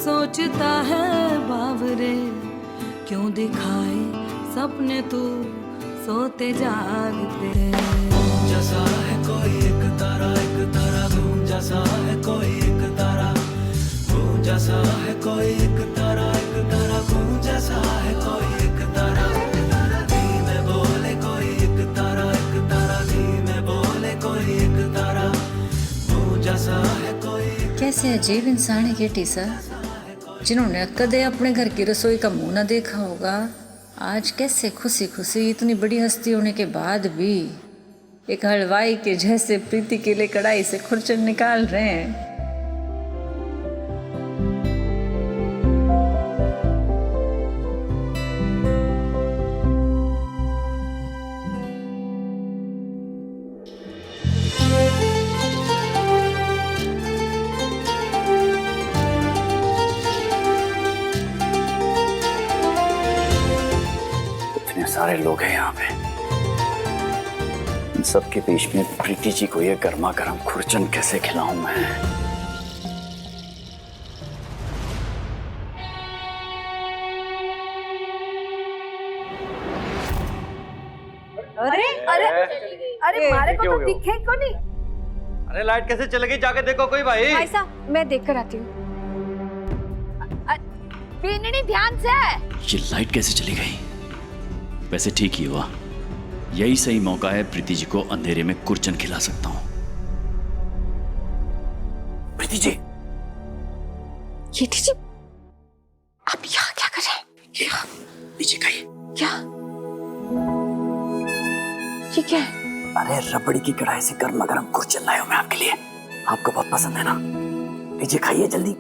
सोचता है बावरे, क्यों दिखाए सपने तू सोते जागते। जैसा है कोई एक तारा घूम, जैसा है कोई एक तारा घूम, जैसा है कोई एक तारा घूम, जैसा है कोई एक तारा धीमे बोले कोई एक तारा धीमे बोले कोई एक तारा घूम, जैसा है कोई। कैसे अजीब इंसान है ये टीसा, जिन्होंने कदे अपने घर की रसोई का मुंह न देखा होगा, आज कैसे खुशी खुशी इतनी बड़ी हस्ती होने के बाद भी एक हलवाई के जैसे प्रीति के लिए कढ़ाई से खुरचन निकाल रहे हैं। सारे लोग हैं यहाँ पे, इन सबके बीच में प्रीति जी को ये गर्मा गर्म खुरचन कैसे खिलाऊं मैं? अरे अरे अरे मारे को तो दिखे को नहीं। अरे लाइट कैसे चली गई, जाके देखो कोई भाई। भाई साहब मैं देख कर आती हूँ। पीननी ध्यान से। ये लाइट कैसे चली गई? वैसे ठीक ही हुआ, यही सही मौका है, प्रीति जी को अंधेरे में कुरचन खिला सकता हूं। प्रीति जी, जी आप यहाँ क्या कर रहे हैं? नीचे खाइए। क्या ये क्या है? अरे रबड़ी की कढ़ाई से गर्मा गर्म कुरचन लाया हूं मैं आपके लिए, आपको बहुत पसंद है ना। नीचे खाइए जल्दी।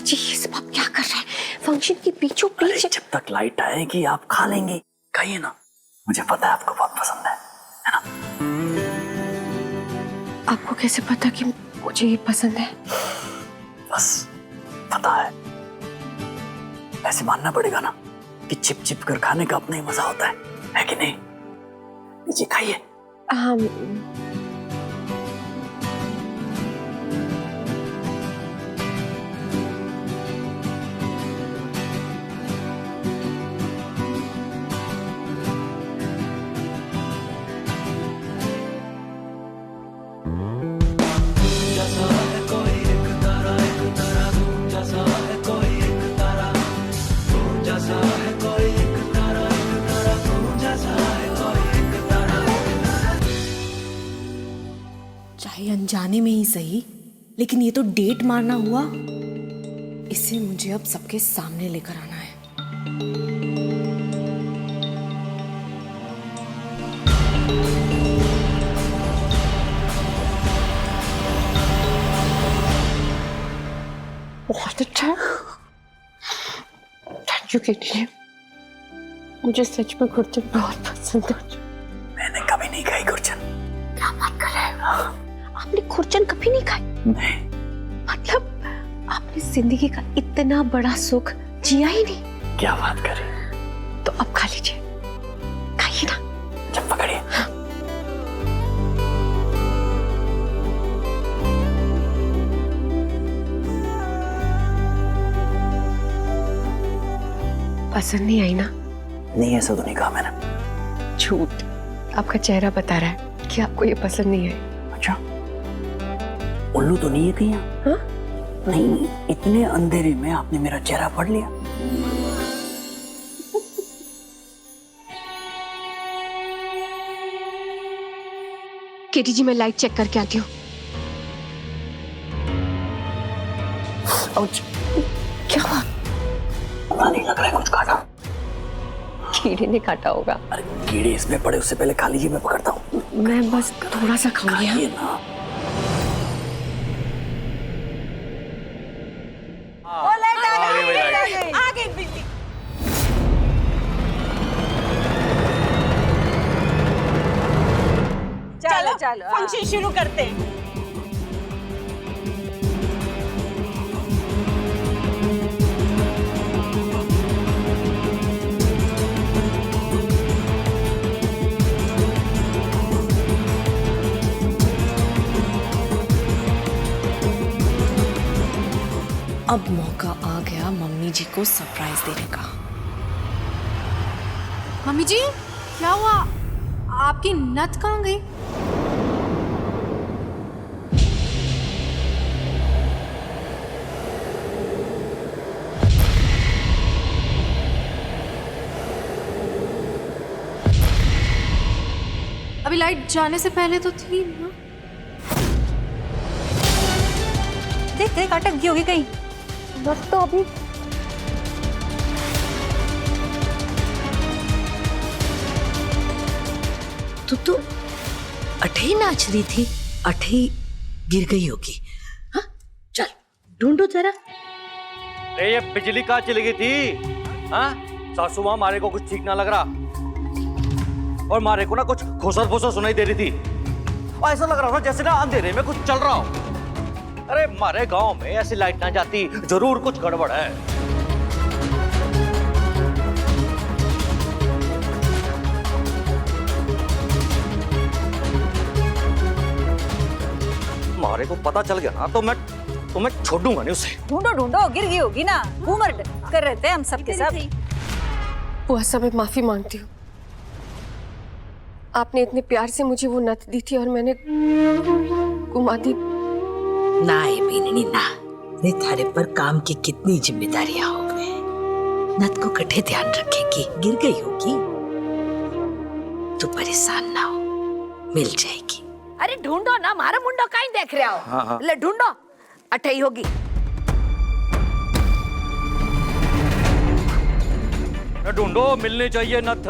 जी ये सब आप क्या कर रहे हैं? फंक्शन के बीचों बीच। जब तक लाइट आएगी आप खा लेंगे, खाइए ना, मुझे पता है आपको बहुत पसंद है ना। आपको कैसे पता कि मुझे ये पसंद है? बस पता है, ऐसे मानना पड़ेगा ना कि चिप चिप कर खाने का अपना ही मजा होता है कि नहीं? नीचे खाइए। चाहे अनजाने में ही सही, लेकिन ये तो डेट मारना हुआ। इसे मुझे अब सबके सामने लेकर आना है। बहुत अच्छा, थैंक यू केटी। मुझे सच में खुरचन बहुत पसंद है। मैंने कभी नहीं खाई खुरचन। क्या बात कर रहे हो? आपने खुरचन कभी नहीं खाई? नहीं। मतलब आपने जिंदगी का इतना बड़ा सुख जिया ही नहीं? क्या बात कर रही? तो अब खा लीजिए, खाइए ना। जब पकड़िए। हाँ। पसंद नहीं आई ना? नहीं, ऐसा तो नहीं कहा मैंने। झूठ, आपका चेहरा बता रहा है कि आपको ये पसंद नहीं है। अच्छा, उल्लू तो नहीं है कहीं? हाँ? नहीं, इतने अंधेरे में आपने मेरा चेहरा पढ़ लिया। केटी जी मैं लाइट चेक करके आती हूँ। क्या हुआ? पता नहीं, लग रहा है कुछ काटा। कीड़े ने काटा होगा। अरे कीड़े इसमें पड़े, उससे पहले खा लीजिए, मैं पकड़ता हूँ। मैं बस थोड़ा सा खाऊंगी। खाइए ना। आ गई बिल्ली। चलो फंक्शन शुरू करते हैं। अब मौका आ गया मम्मी जी को सरप्राइज देने का। मम्मी जी, क्या हुआ? आपकी नथ कहाँ गई? अभी लाइट जाने से पहले तो थी ना। देख देख अटक गई होगी कहीं। बस तो अभी तू अठे ही नाच रही थी, अठे ही गिर गई होगी। हाँ चल ढूंढो जरा। अरे ये बिजली कहाँ चली गई थी? हाँ सासू माँ मारे को कुछ ठीक ना लग रहा, और मारे को ना कुछ घुसर फुसर सुनाई दे रही थी, और ऐसा लग रहा था जैसे ना अंधेरे में कुछ चल रहा हो। अरे मारे गांव में ऐसी लाइट ना जाती, जरूर कुछ गड़बड़ है। मारे को पता चल गया ना तो मैं छोड़ दूंगा नहीं उसे। ढूंढो ढूंढो, गिर गई होगी ना, घूमर कर रहे थे हम सबके सब। बुआ साहब, मैं माफी मांगती हूँ। आपने इतने प्यार से मुझे वो नथ दी थी और मैंने घुमा दी। ना ये बीननी ना, ने थारे पर काम की कितनी जिम्मेदारियां हो गए। नथ को कठे ध्यान रखेगी, गिर गई होगी। तू परेशान ना हो, मिल जाएगी। अरे ढूंढो ना, मारा मुंडो कहीं देख रहे हो? हाँ। ले ढूंढो, अठई होगी। ढूंढो, मिलनी चाहिए नथ।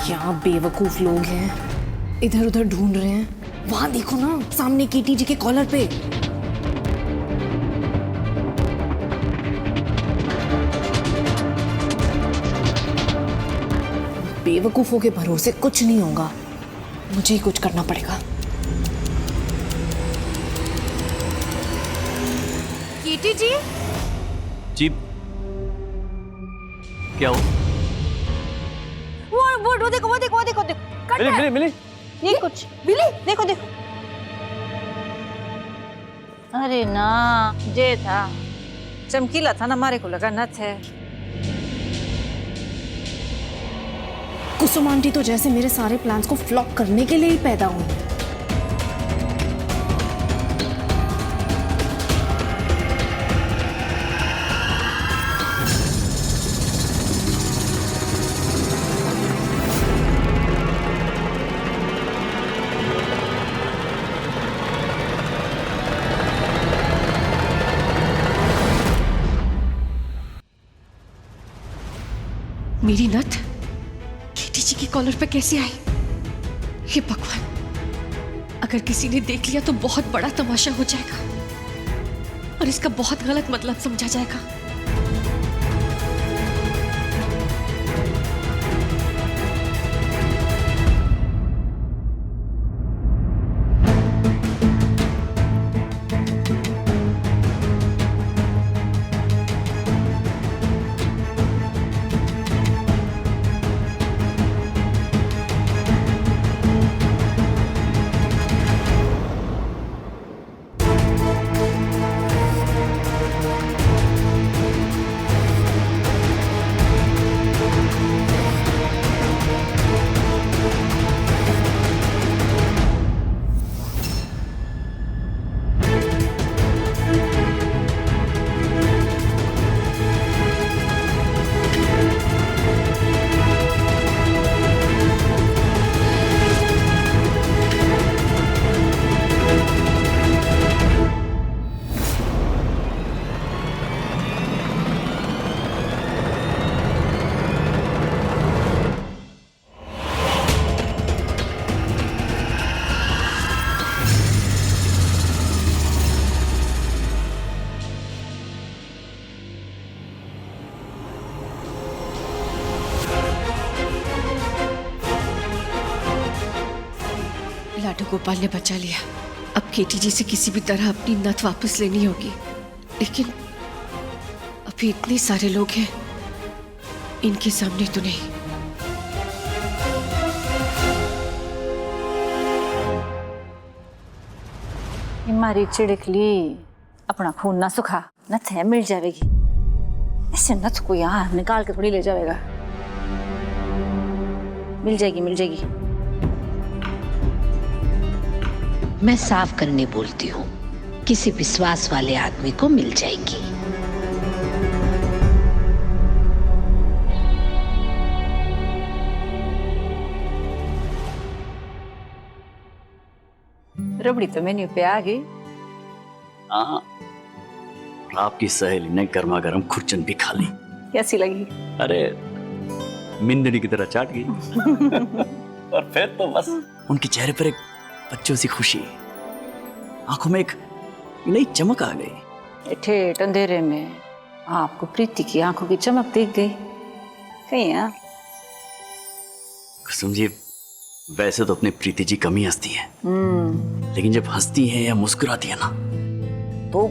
क्या बेवकूफ लोग हैं, इधर उधर ढूंढ रहे हैं। वहां देखो ना, सामने केटी जी के कॉलर पे। बेवकूफों के भरोसे कुछ नहीं होगा, मुझे ही कुछ करना पड़ेगा। कीटी जी, जी क्या हो? वो देखो वो देखो वो देखो देखो। मिली ये कुछ बिली, देखो देखो। अरे ना, जे था चमकीला था ना, हमारे को लगा नथ है। कुसुम आंटी तो जैसे मेरे सारे प्लान्स को फ्लॉप करने के लिए ही पैदा हुई। मेरी नथ केटी जी के कॉलर पे कैसे आई? हे भगवान, अगर किसी ने देख लिया तो बहुत बड़ा तमाशा हो जाएगा और इसका बहुत गलत मतलब समझा जाएगा। लाडू गोपाल ने बचा लिया। अब केटी जी से किसी भी तरह अपनी नथ वापस लेनी होगी, लेकिन अभी इतने सारे लोग हैं, इनके सामने तो नहीं। हमारी चिड़कली अपना खून ना सुखा, नथ है मिल जाएगी। ऐसे नथ को यहाँ निकाल के थोड़ी ले जाएगा। मिल जाएगी मिल जाएगी। मैं साफ करने बोलती हूँ, किसी विश्वास वाले आदमी को मिल जाएगी। रबड़ी तो मेन्यू पे आ गई। हाँ, और आपकी सहेली ने गर्मा गर्म खुरचन भी खा ली। कैसी लगी? अरे मिंदड़ी की तरह चाट गई। और फिर तो बस उनके चेहरे पर एक बच्चों सी खुशी, आंखों में एक नई चमक आ गई। ठेठ अंधेरे में आपको प्रीति की आंखों की चमक दिख गई कहीं? यहाँ कुसुम जी, वैसे तो अपनी प्रीति जी कम ही हंसती हैं, लेकिन जब हंसती हैं या मुस्कुराती है ना, तो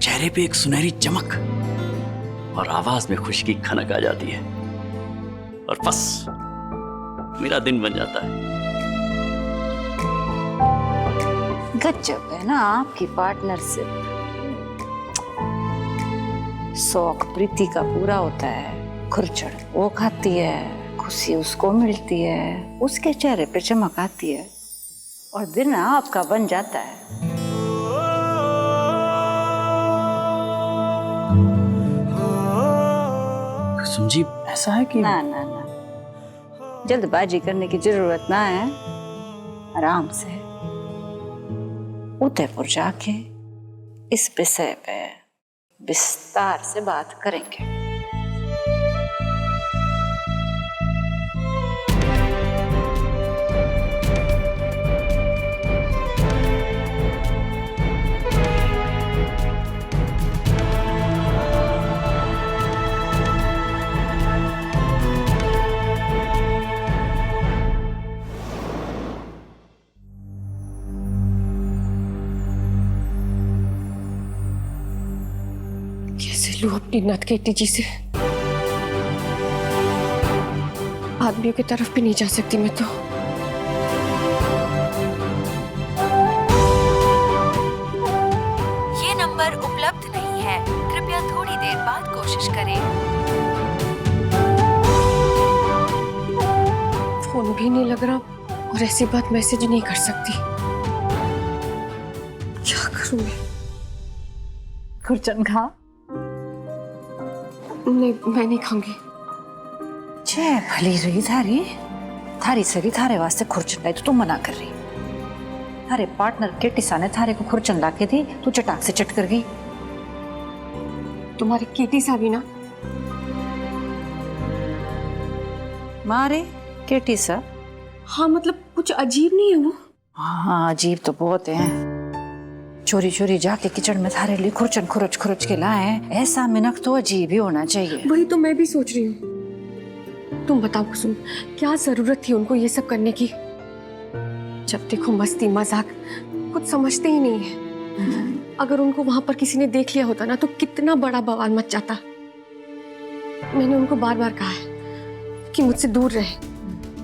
चेहरे पे एक सुनहरी चमक और आवाज में खुशी की खनक आ जाती है, और बस मेरा दिन बन जाता है। गजब है ना आपकी पार्टनरशिप। शौक प्रीति का पूरा होता है, खुरचड़ वो खाती है, खुशी उसको मिलती है, उसके चेहरे पे चमक आती है, और दिन आपका बन जाता है। कुसुम जी, ऐसा है कि ना ना ना, जल्दबाजी करने की जरूरत ना है। आराम से उदयपुर जाके इस विषय पे विस्तार से बात करेंगे। कैसे लूं अपनी नथ केटी जी से? आदमियों की तरफ भी नहीं जा सकती मैं तो। ये नंबर उपलब्ध नहीं है, कृपया थोड़ी देर बाद कोशिश करें। फोन भी नहीं लग रहा, और ऐसी बात मैसेज नहीं कर सकती। क्या करूं मैं? खुरचन खा। नहीं, मैं नहीं खाऊंगी। छे भली रही थारी, थारी सरी थारे वास्ते खुरचन लाई तो तू मना कर रही। थारे पार्टनर के टिसा ने थारे को खुरचन ला के दी, तू चटाक से चट कर गई। तुम्हारी केटी सा भी ना। मारे केटी सा? हाँ, मतलब कुछ अजीब नहीं है वो? हाँ, अजीब तो बहुत है। चोरी चोरी जाके किचन में थारे लिए खुरचन खुरच खुरच के लाए, ऐसा मिनक तो अजीब ही होना चाहिए। वही तो मैं भी सोच रही हूँ। तुम बताओ कुसुम, क्या जरूरत थी उनको ये सब करने की? जब देखो मस्ती मजाक, कुछ समझते ही नहीं है। अगर उनको वहां पर किसी ने देख लिया होता ना, तो कितना बड़ा बवाल मच जाता। मैंने उनको बार बार कहा है कि मुझसे दूर रहे,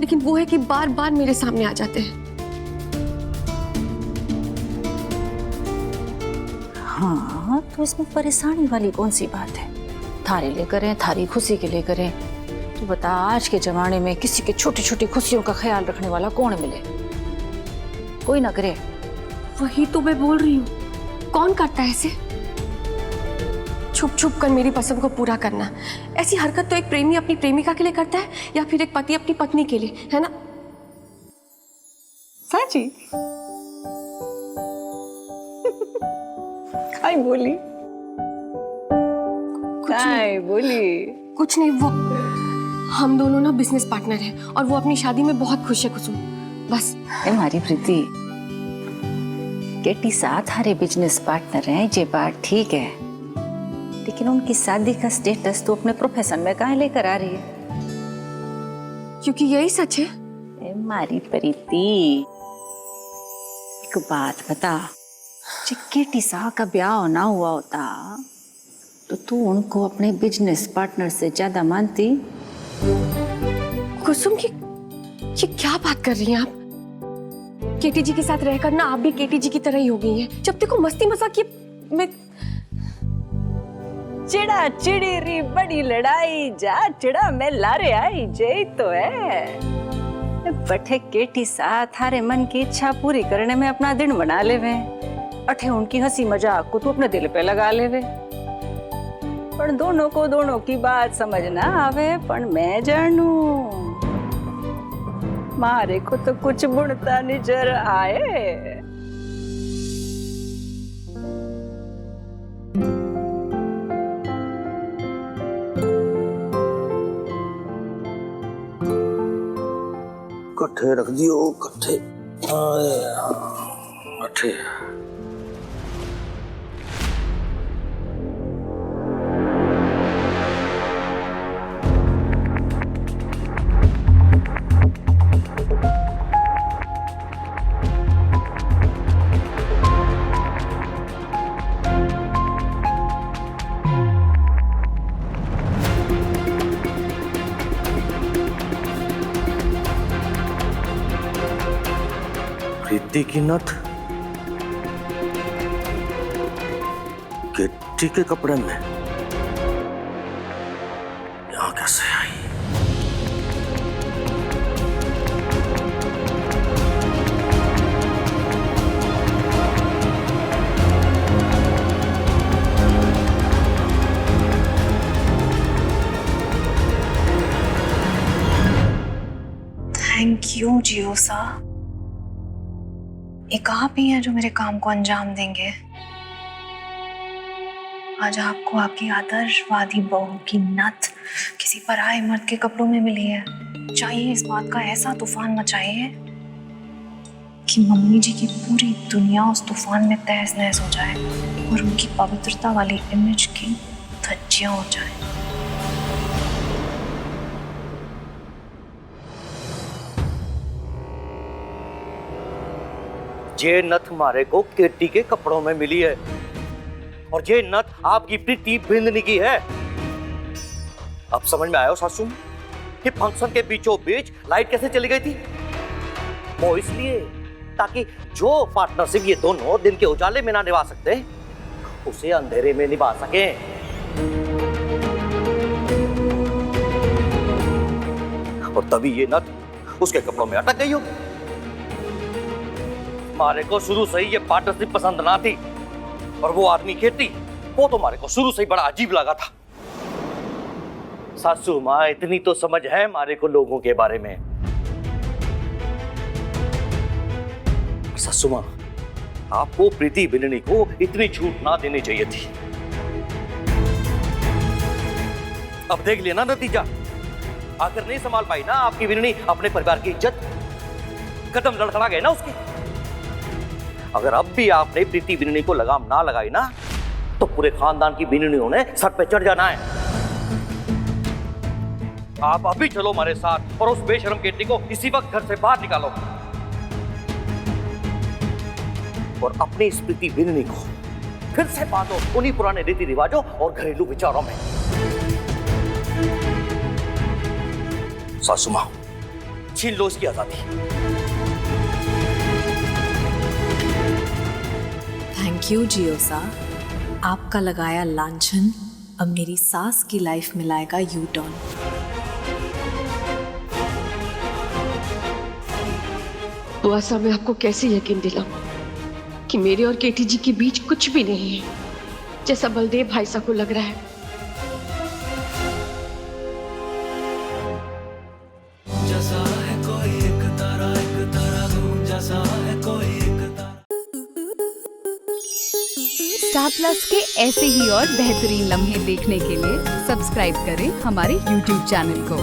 लेकिन वो है कि बार बार मेरे सामने आ जाते हैं। हाँ, तो इसमें परेशानी वाली कौन सी बात है? थारे लिए करें, थारी खुशी के लिए करें। तो बता, आज के जमाने में किसी के छोटी छोटी खुशियों का ख्याल रखने वाला कौन मिले? कोई ना करे। वही तो मैं बोल रही हूँ, कौन करता है ऐसे? छुप छुप कर मेरी पसंद को पूरा करना, ऐसी हरकत तो एक प्रेमी अपनी प्रेमिका के लिए करता है, या फिर एक पति अपनी पत्नी के लिए, है ना? साची काय बोली? काय बोली? कुछ नहीं, वो हम दोनों ना बिजनेस पार्टनर हैं, और वो अपनी शादी में बहुत खुश है कुसुम, बस। हमारी प्रीति, केटी साथ हरे बिजनेस पार्टनर हैं, ये बात ठीक है, लेकिन उनकी शादी का स्टेटस तो अपने प्रोफेशन में काहे लेकर आ रही है? क्योंकि यही सच है। हमारी प्रीति, एक बात बता, केटी सा का ब्याह ना हुआ होता तो तू उनको अपने बिजनेस पार्टनर से ज्यादा मानती? कुसुम ये क्या बात कर रही हैं आप? केटी जी के साथ रहकर ना आप भी केटी जी की तरह ही हो गई हैं। जब देखो मस्ती मजाक ये मैं चिड़ा चिड़ी री बड़ी लड़ाई, जा चिड़ा मैं लारे आई, जय तो है बठे केटी साथ थारे मन की इच्छा पूरी करने में अपना दिन बना लेवे, अठे उनकी हंसी मजाक को तू अपने दिल पे लगा लेवे। पर दोनों को दोनों की बात समझ ना आवे, पर मैं जानू मारे को तो कुछ बुनता नजर आए। कट्ठे रख दियो, कट्ठे कट्ठे। प्रीति की नथ केटी के कपड़े में यहाँ कैसे आई? थैंक यू जियो सा। एक आप ही हैं जो मेरे काम को अंजाम देंगे। आज आपको आपकी आदर्शवादी बहू की नथ किसी पराये मर्द के कपड़ों में मिली है। चाहिए इस बात का ऐसा तूफान मचाइए कि मम्मी जी की पूरी दुनिया उस तूफान में तहस नहस हो जाए और उनकी पवित्रता वाली इमेज की धज्जियां हो जाए। ये नथ मारे को केटी के कपड़ों में मिली है और ये नथ आपकी प्रीति बिंदनी की है। अब समझ में आया सासू कि फंक्शन के बीचों बीच लाइट कैसे चली गई थी? वो इसलिए ताकि जो पार्टनरशिप ये दोनों दिन के उजाले में ना निभा सकते उसे अंधेरे में निभा सके। और तभी ये नथ उसके कपड़ों में अटक गई होगी। मारे को शुरू से ही ये पार्टनरशिप पसंद ना थी और वो आदमी केटी वो तो मारे को शुरू से ही बड़ा अजीब लगा था। सासू माँ इतनी तो समझ है मारे को लोगों के बारे में। सासू माँ आपको प्रीति बिन्नी को इतनी छूट ना देनी चाहिए थी। अब देख लिया ना नतीजा, आखिर नहीं संभाल पाई ना आपकी बिन्नी अपने परिवार की इज्जत, कदम लड़खड़ा गए ना उसके। अगर अब भी आपने प्रीति बिन्नी को लगाम ना लगाई ना तो पूरे खानदान की बिन्नियों ने सर पे चढ़ जाना है। आप अभी चलो हमारे साथ और उस बेशरम केटी को इसी वक्त घर से बाहर निकालो और अपनी इस प्रीति बिन्नी को फिर से बांधो उन्हीं पुराने रीति रिवाजों और घरेलू विचारों में। सासू मां छीन लो इसकी आजादी। थैंक यू जियो सा। आपका लगाया लांछन अब मेरी सास की लाइफ में लाएगा यू टर्न। तो ऐसा मैं आपको कैसे यकीन दिलाऊं कि मेरे और केटी जी के बीच कुछ भी नहीं है, जैसा बलदेव भाई साहब को लग रहा है। जैसा है कोई एक तारा घूम जैसा है कोई एक तारा। स्टार प्लस के ऐसे ही और बेहतरीन लम्हे देखने के लिए सब्सक्राइब करें हमारे YouTube चैनल को।